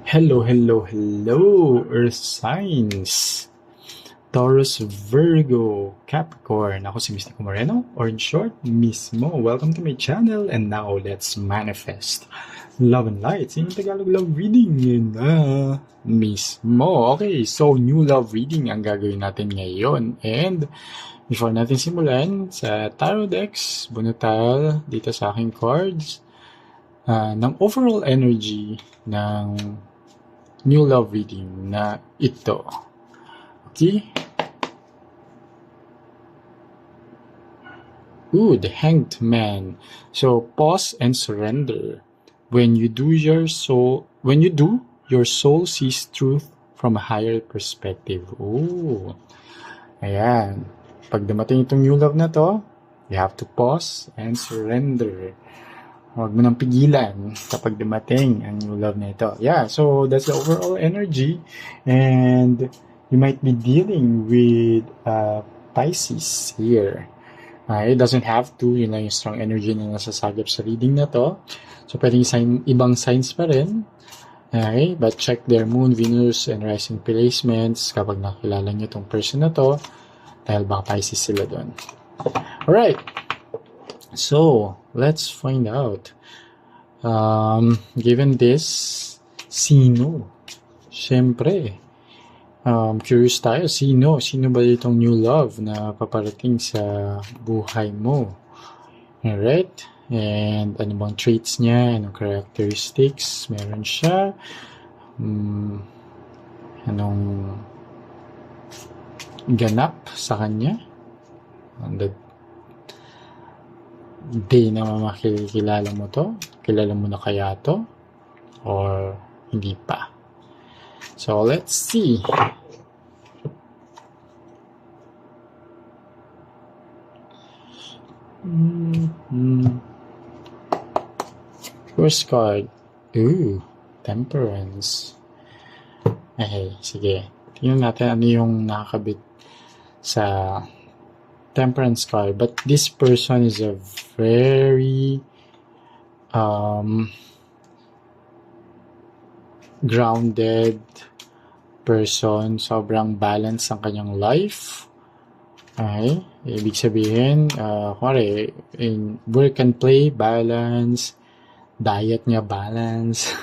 Hello, hello, hello, Earth signs. Taurus, Virgo, Capricorn. Ako si Mystico Moreno, or in short, Mismo. Welcome to my channel, and now let's manifest love and light. Yung Tagalog love reading yun na mismo. Okay, so new love reading ang gagawin natin ngayon. And before natin simulan, sa tarot decks, bunutal dito sa aking cards, ng overall energy ng new love reading na ito. Okay? Ooh, the Hanged Man. So, pause and surrender. When you do, your soul sees truth from a higher perspective. Ooh. Ayan. Pag dumating itong new love na to, you have to pause and surrender. Huwag mo nang pigilan kapag dumating ang new love na ito. Yeah, so that's the overall energy. And you might be dealing with Pisces here. It doesn't have to, yun lang yung strong energy na nasasagap sa reading na to. So, pwedeng ibang signs pa rin. Okay, but check their moon, Venus, and rising placements kapag nakilala nyo itong person na to. Dahil baka Pisces sila doon. Alright. So, let's find out. Given this, sino? Siyempre, curious tayo, sino ba itong new love na paparating sa buhay mo? Alright? And ano bang traits niya? Anong characteristics meron siya? Anong ganap sa kanya? On the day na makikilala mo to? Kilala mo na kaya to? Or hindi pa? So, let's see. First card. Ooh, Temperance. Okay, sige. Tingnan natin ano yung nakakabit sa Temperance card. But this person is a very grounded person. Sobrang balanced ang kanyang life. Okay? Ibig sabihin, kumari, in work and play, balance. Diet niya, balance.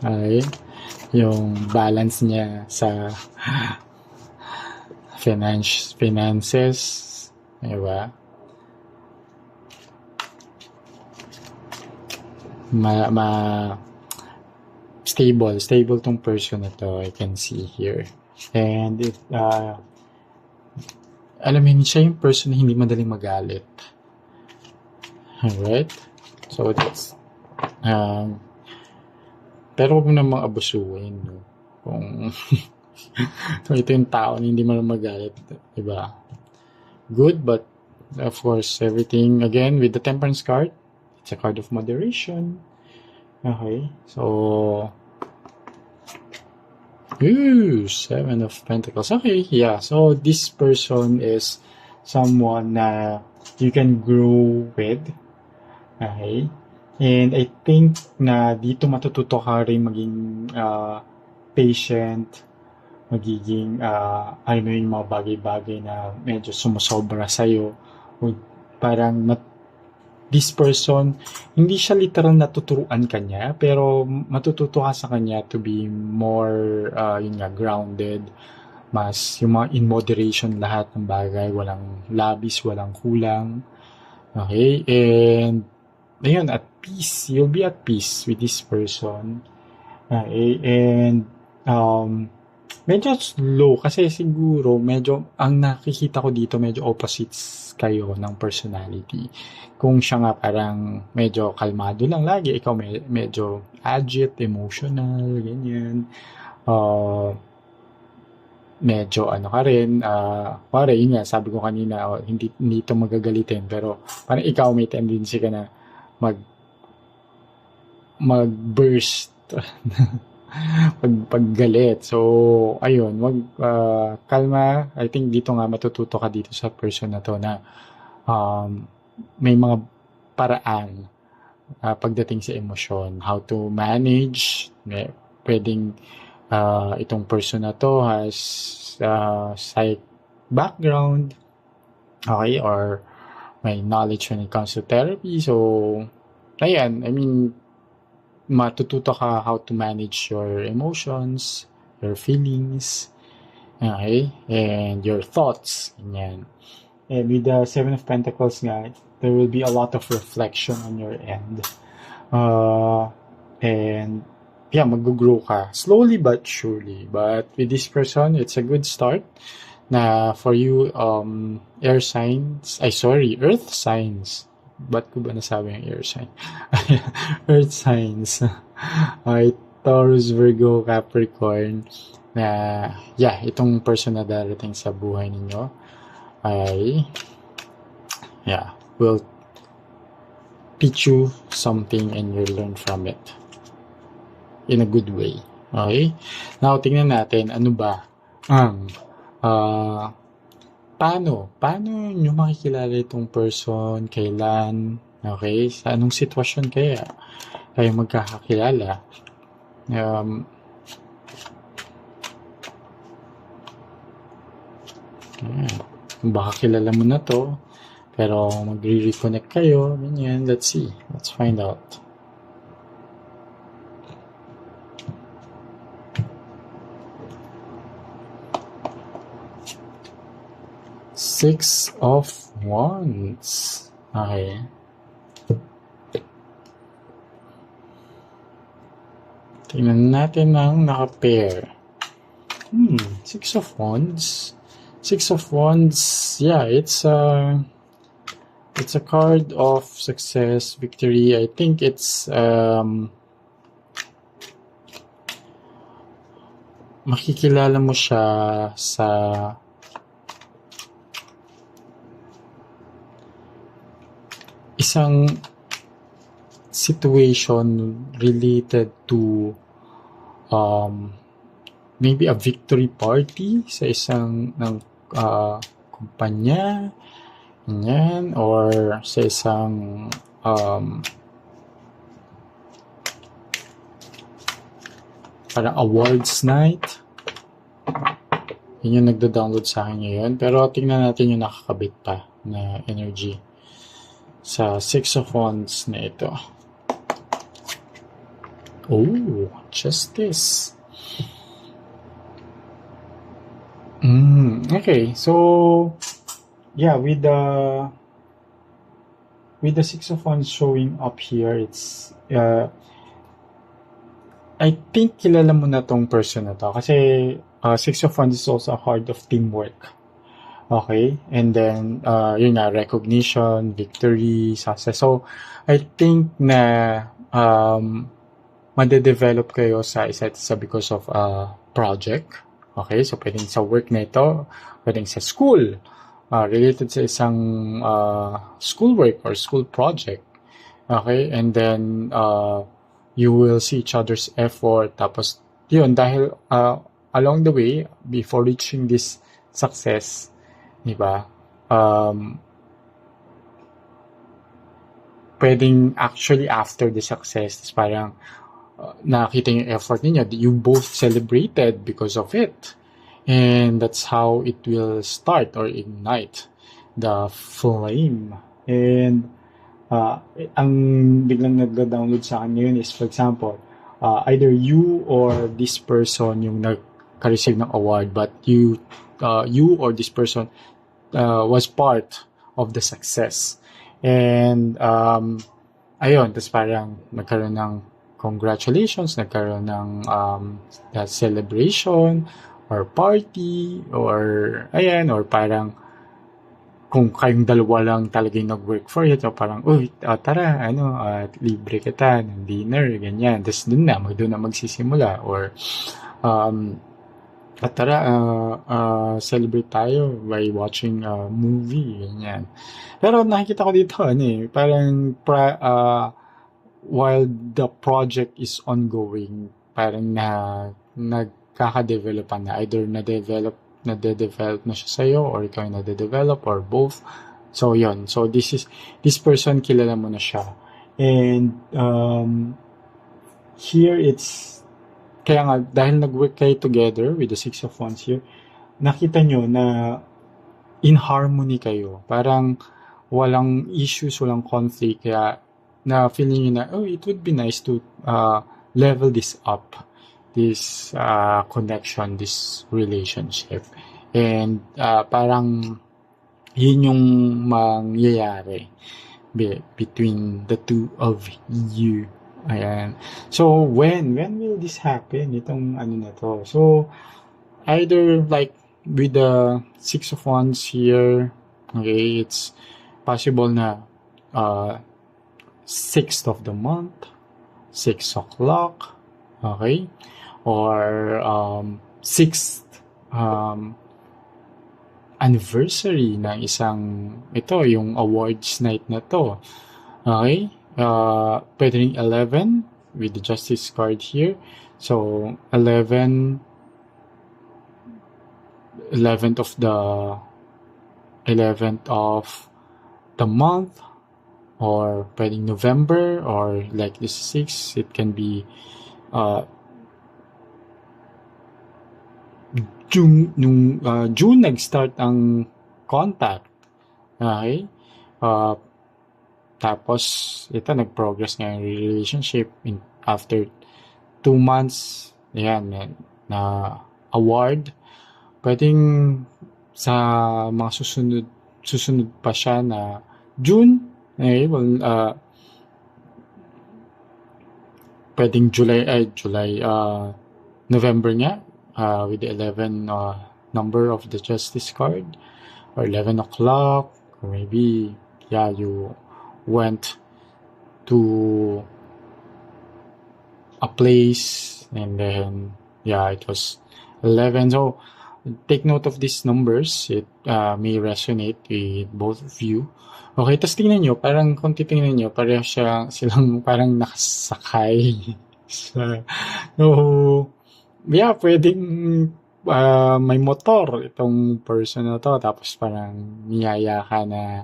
Okay? Yung balance niya sa finances. Diba? Stable tong person na to, I can see here. And it, alam mo, siya yung person na hindi madaling magalit. Alright? So, that's, pero huwag mo namang abusuin, no? Kung ito yung tao na hindi mo magalit, diba? Good, but of course, everything, again, with the Temperance card, it's a card of moderation. Okay, so, ooh, Seven of Pentacles. Okay, yeah, so this person is someone na you can grow with. Okay, and I think na dito matututo ka rin maging patient, magiging alam mo yung mga bagay-bagay na medyo sumusobra sa'yo. Parang this person, hindi siya literal na tuturuan ka niya, pero matututo ka sa kanya to be more, grounded. Mas yung mga in moderation lahat ng bagay, walang labis, walang kulang. Okay, and ayun, at peace. You'll be at peace with this person. Okay, and medyo slow kasi siguro medyo ang nakikita ko dito medyo opposites kayo ng personality. Kung siya nga parang medyo kalmado lang lagi, ikaw medyo agit, emotional, ganyan. Medyo ano ka rin, pare yun nga, sabi ko kanina, hindi ito magagalitin, pero parang ikaw may tendency ka na mag-burst paggalit. So, ayun, kalma. I think dito nga matututo ka dito sa person na to na may mga paraan pagdating sa emosyon, how to manage pwedeng itong person na to has psych background, okay, or may knowledge when it comes to therapy. So, ayan, I mean, matututo ka how to manage your emotions, your feelings, okay, and your thoughts. Ganyan. And with the Seven of Pentacles nga, there will be a lot of reflection on your end. And yeah, mag-grow ka. Slowly but surely. But with this person, it's a good start na for you, earth signs. Ba't ko ba nasabi yung air sign? Earth signs. Okay, Taurus, Virgo, Capricorn. Na, yeah, itong person na darating sa buhay ninyo ay, yeah, will teach you something and you'll learn from it in a good way. Okay? Now, tingnan natin, ano ba ang paano nyo makikilala itong person, kailan, okay? Sa anong sitwasyon kaya kayo magkakakilala? Baka kilala mo na to, pero magre-reconnect kayo, ganyan. Let's see. Let's find out. Six of Wands. Okay. Tingnan natin ang naka-pair. Six of Wands. Six of Wands, yeah, it's a card of success, victory. I think it's makikilala mo siya sa isang situation related to maybe a victory party sa isang kumpanya, ganyan, or sa isang parang awards night. Yun yung nagda-download sa akin ngayon. Pero tingnan natin yung nakakabit pa na energy sa Six of Wands na ito. Oh, Justice. Okay, so yeah, with the Six of Wands showing up here, it's I think kilala mo na tong person na to kasi Six of Wands is also a card of teamwork. Okay, and then yun nga, recognition, victory, success. So I think na made-develop kayo sa isa't isa because of a project. Okay, so pwedeng sa work na ito, pwedeng sa school, related sa isang schoolwork or school project. Okay, and then you will see each other's effort. Tapos, yun, dahil along the way, before reaching this success, di ba, pwedeng actually after the success, parang nakita yung effort niya, you both celebrated because of it. And that's how it will start or ignite the flame. And ang biglang nag-download sa akin ngayon is, for example, either you or this person yung nagka-receive ng award, but you or this person was part of the success. And ayun, tas parang nagkaroon ng congratulations, nagkaroon ng celebration or party or ayan, or parang kung kayong dalawa lang talaga yung nag-work for it, o parang, tara, libre kita ng dinner, ganyan. Tapos doon na magsisimula. Or, tara, celebrate tayo by watching a movie, ganyan. Pero nakikita ko dito, parang, while the project is ongoing, parang nagkaka-develop na, either nade-develop na siya sa'yo, or ikaw yung nade-develop, or both. So, yun. So, this person, kilala mo na siya. And, here it's kaya nga, dahil nag-work kayo together with the Six of Wands here, nakita nyo na in harmony kayo. Parang walang issues, walang conflict. Kaya na feeling nyo na, oh, it would be nice to level this up, this connection, this relationship. And parang yun yung mangyayari between the two of you. Ayan. So, when will this happen? Itong ano na to. So, either like with the Six of Wands here, okay, it's possible na 6th of the month, 6 o'clock, okay, or 6th anniversary ng isang, ito, yung awards night na to, okay, pwede rin 11 with the Justice card here, so 11th of the month, or pwedeng November, or like this 6, it can be June nag-start ang contact. Okay? Tapos, ito, nag-progress nga yung relationship after 2 months, yan, na award. Pwedeng sa mga susunod pa siya na June, okay, well, pwedeng November nga, with the 11 number of the Justice card, or 11 o'clock, or maybe, yeah, you went to a place, and then, yeah, it was 11. So, take note of these numbers. It may resonate with both of you. Okay, tapos tingnan nyo, parang kung titingnan nyo, pareho silang parang nakasakay. So, yeah, pwedeng may motor itong person na to, tapos parang niyaya ka na,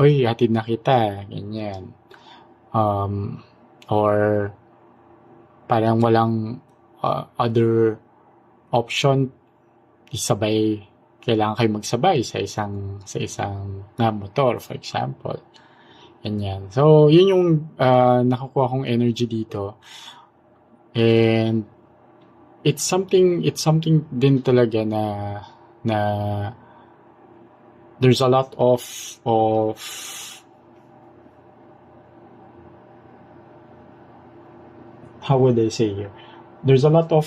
oy, hatid na kita, ganyan. Or parang walang other option, kailangan kayo magsabay sa isang na motor, for example. Ganyan. So, yun yung nakukuha kong energy dito. And it's something din talaga na there's a lot of how would I say here? There's a lot of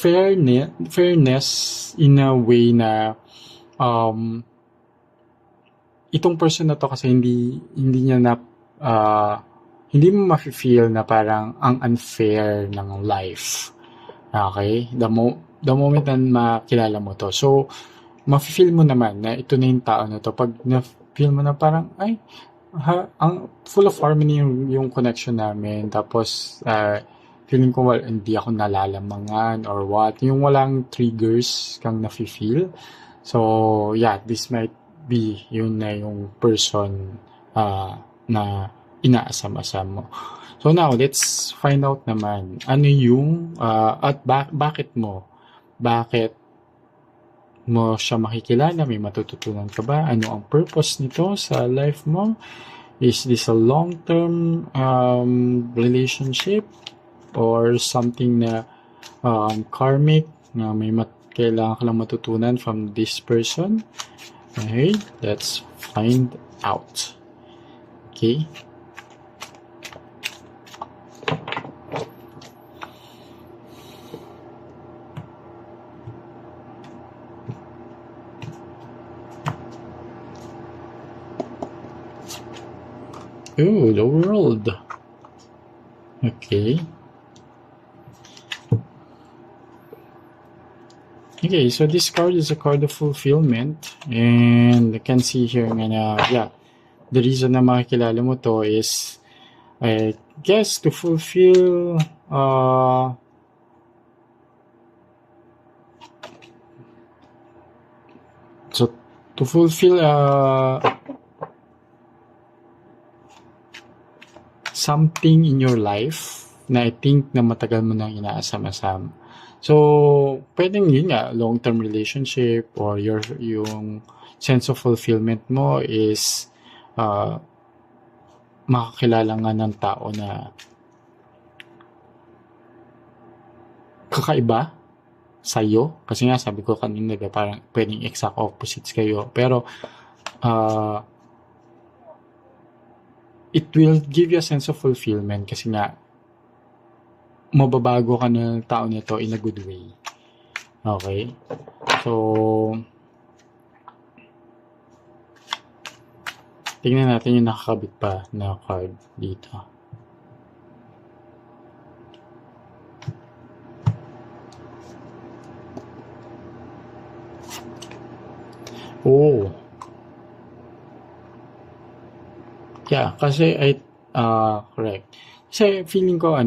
fairness in a way na itong person na to kasi hindi niya na hindi mo ma-feel na parang ang unfair ng life. Okay? The moment na makilala mo to. So, ma-feel mo naman na ito na yung tao na to. Pag na-feel mo na parang, ay, ang full of harmony yung connection namin. Tapos, feeling ko hindi ako nalalamangan or what. Yung walang triggers kang nafe-feel. So, yeah, this might be yun na yung person na inaasam-asam mo. So now, let's find out naman ano yung at bakit mo siya makikilala, may matututunan ka ba? Ano ang purpose nito sa life mo? Is this a long-term relationship or something na karmic na may kailangan ka lang matutunan from this person? Okay, let's find out. Okay. Ooh, the world. Okay. Okay, so this card is a card of fulfillment, and I can see here na the reason na makikilala mo to is, I guess, to fulfill something in your life na I think na matagal mo nang inaasam-asam. So, pwedeng yun nga, long-term relationship or yung sense of fulfillment mo is makakilala nga ng tao na kakaiba sa'yo. Kasi nga, sabi ko kanina, parang pwedeng exact opposites kayo. Pero, it will give you a sense of fulfillment kasi nga, mababago ka ng tao nito in a good way. Okay? So, tingnan natin yung nakakabit pa na card dito. Oh. Yeah, kasi correct. Kasi feeling ko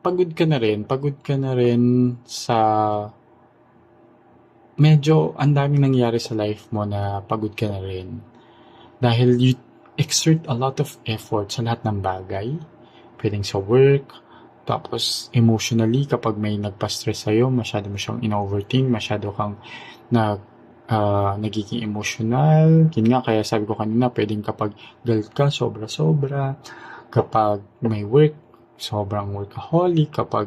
pagod ka na rin sa medyo ang daming nangyari sa life mo na pagod ka na rin. Dahil you exert a lot of effort sa lahat ng bagay. Pwedeng sa work, tapos emotionally kapag may nagpa-stress sa'yo, masyado mo siyang in-overthink, masyado kang nagiging emotional. Yun nga, kaya sabi ko kanina, pwedeng kapag galit ka, sobra-sobra. Kapag may work, sobrang workaholic. Kapag,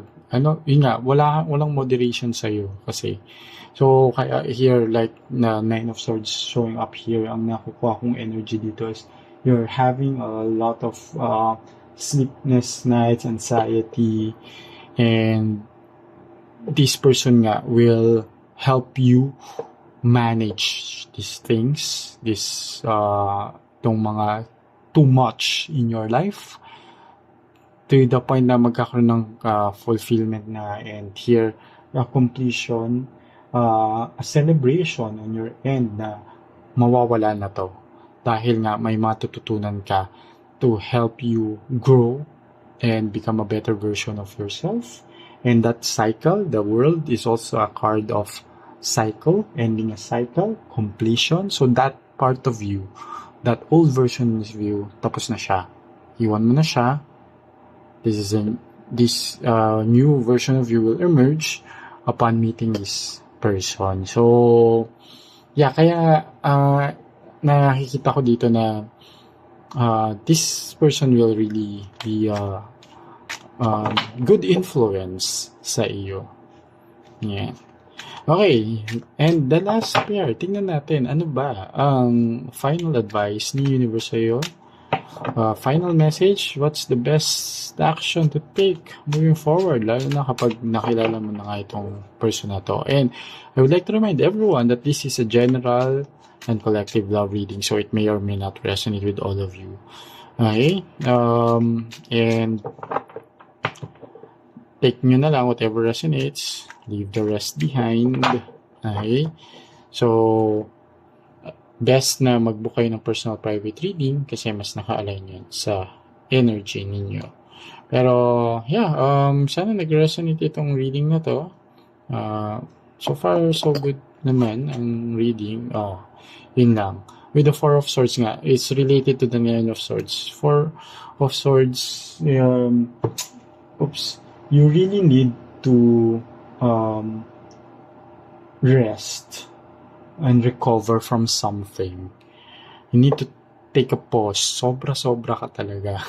yun nga, walang moderation sa'yo kasi. So, kaya here, like, na Nine of Swords showing up here, ang nakukuha kong energy dito is you're having a lot of sleepless nights, anxiety, and this person nga will help you manage these things, tong mga too much in your life to the point na magkakaroon ng fulfillment na, and here a completion, a celebration on your end na mawawala na to dahil nga may matututunan ka to help you grow and become a better version of yourself. And that cycle, the world is also a card of cycle, ending a cycle, completion. So that part of you, that old version of you, tapos na siya. Iwan mo na siya. This new version of you will emerge upon meeting this person. So, yeah, kaya nakikita ko dito na this person will really be a good influence sa iyo. Yeah. Okay, and the last pair, tingnan natin, ano ba ang final advice ni Universe sa'yo? Final message, what's the best action to take moving forward, lalo na kapag nakilala mo na nga itong person na to. And I would like to remind everyone that this is a general and collective love reading, so it may or may not resonate with all of you. Okay? And take nyo na lang whatever resonates, leave the rest behind. Okay? So, best na mag-book kayo ng personal private reading kasi mas naka-align yun sa energy ninyo. Pero, yeah, sana nag-resonate itong reading na to. So far, so good naman ang reading. Yun lang. With the Four of Swords nga, it's related to the Nine of Swords. Four of Swords, you really need to rest and recover from something. You need to take a pause. Sobra-sobra ka talaga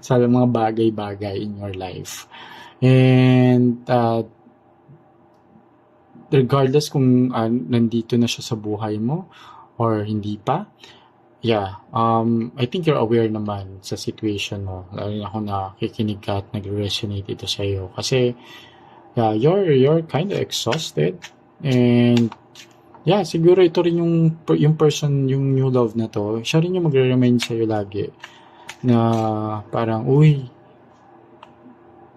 sa mga bagay-bagay in your life. And regardless kung nandito na siya sa buhay mo or hindi pa, yeah, I think you're aware naman sa situation mo, lalo na kung nakikinig ka at nag-resonate ito sa iyo. Kasi, yeah, you're kind of exhausted. And, yeah, siguro ito rin yung person, yung new love na to, siya rin yung magre-remind sa iyo lagi na parang, uy,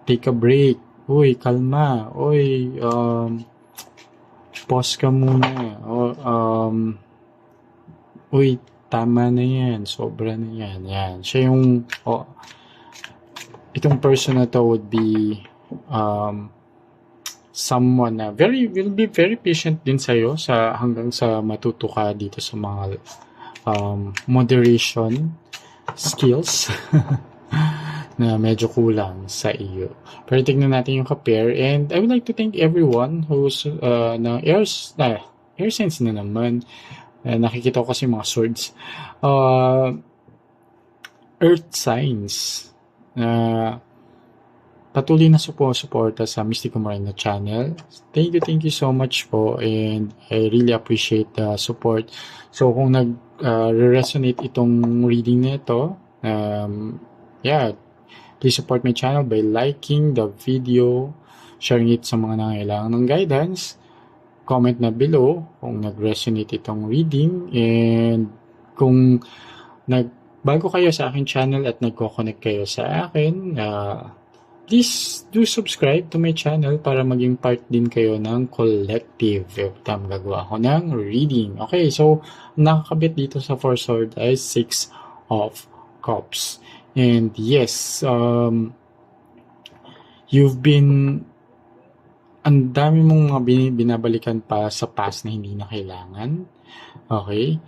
take a break. Uy, kalma. Uy, pause ka muna. Uy, tama na yan, sobra na yan. Yan. Siya yung, itong person na to would be someone na will be very patient din sa'yo hanggang sa matuto ka dito sa mga moderation skills na medyo kulang sa iyo. Pero tignan natin yung ka-pair, and I would like to thank everyone who's air signs na naman. Nakikita ko kasi mga swords. Earth signs na patuloy na suporta sa Mystico Moreno channel. Thank you so much po, and I really appreciate the support. So kung nag-resonate itong reading na ito, please support my channel by liking the video, sharing it sa mga nangailangan ng guidance, comment na below kung nag-resonate itong reading, and kung bago kayo sa aking channel at nagko-connect kayo sa akin, please do subscribe to my channel para maging part din kayo ng collective every time gagawa ko ng reading. Okay, so nakakabit dito sa Four Swords ay 6 of Cups. And yes, you've been, ang dami mong mga binabalikan pa sa past na hindi na kailangan. Okay,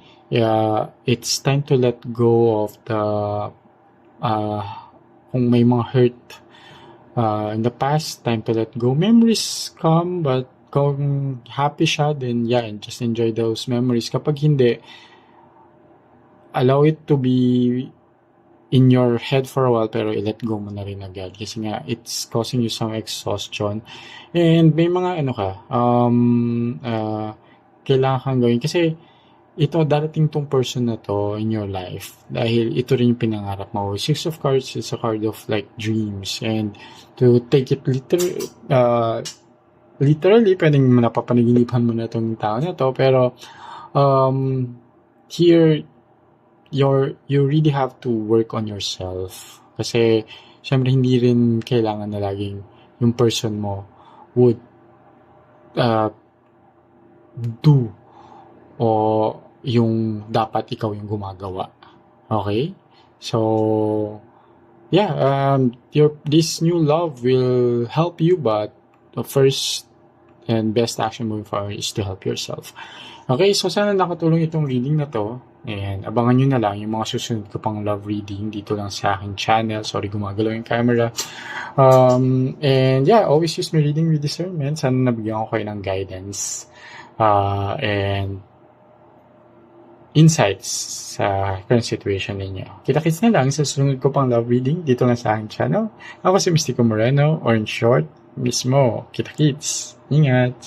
it's time to let go of the kung may mga hurt in the past, time to let go. Memories come, but kung happy siya, then and just enjoy those memories. Kapag hindi, allow it to be in your head for a while, pero i-let go mo na rin agad. Kasi nga, it's causing you some exhaustion. And may mga kailangan kang gawin. Kasi ito, darating tong person na to in your life dahil ito rin yung pinangarap mo. Six of Cards is a card of like dreams, and to take it literally, pwedeng napapanaginipan mo na itong tao na to, pero here, you really have to work on yourself. Kasi syempre hindi rin kailangan na laging yung person mo would do o yung dapat ikaw yung gumagawa. Okay? So, this new love will help you, but the first and best action moving forward is to help yourself. Okay, so sana nakatulong itong reading na to. And abangan nyo na lang yung mga susunod ko pang love reading dito lang sa aking channel. Sorry, gumagalaw yung camera. And always use my reading with discernment. Sana nabigyan ko kayo ng guidance. And insights sa current situation ninyo. Kita-kits na lang sa susunod ko pang love reading dito lang sa aking channel. Ako si Mystico Moreno, or in short, mismo. Kita-kits. Ingat!